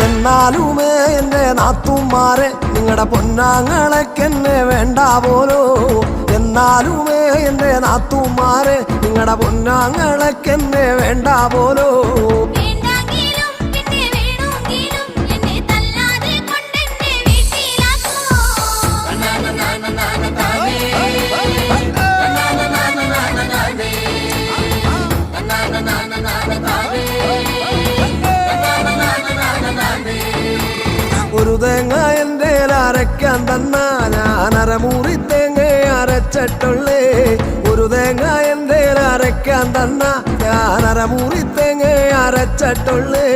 എന്നാലുമേ എന്റെ നാത്തുമാരെ നിങ്ങളുടെ പൊന്നാങ്ങളൊക്കെന്നെ വേണ്ട പോലോ. എന്നാലുമേ എന്റെ നാത്തുമാരെ നിങ്ങളുടെ പൊന്നാങ്ങളൊക്കെന്നെ വേണ്ട പോലോ. ഒരു തേങ്ങ എൻ്റെ അരയ്ക്കാൻ തന്ന ഞാൻ അരമുറി തേങ്ങ അരച്ചിട്ടുള്ളേ. ഒരു തേങ്ങ എൻ്റെ അരയ്ക്കാൻ തന്ന ഞാൻ അരമുറി തേങ്ങ അരച്ചിട്ടുള്ളേ.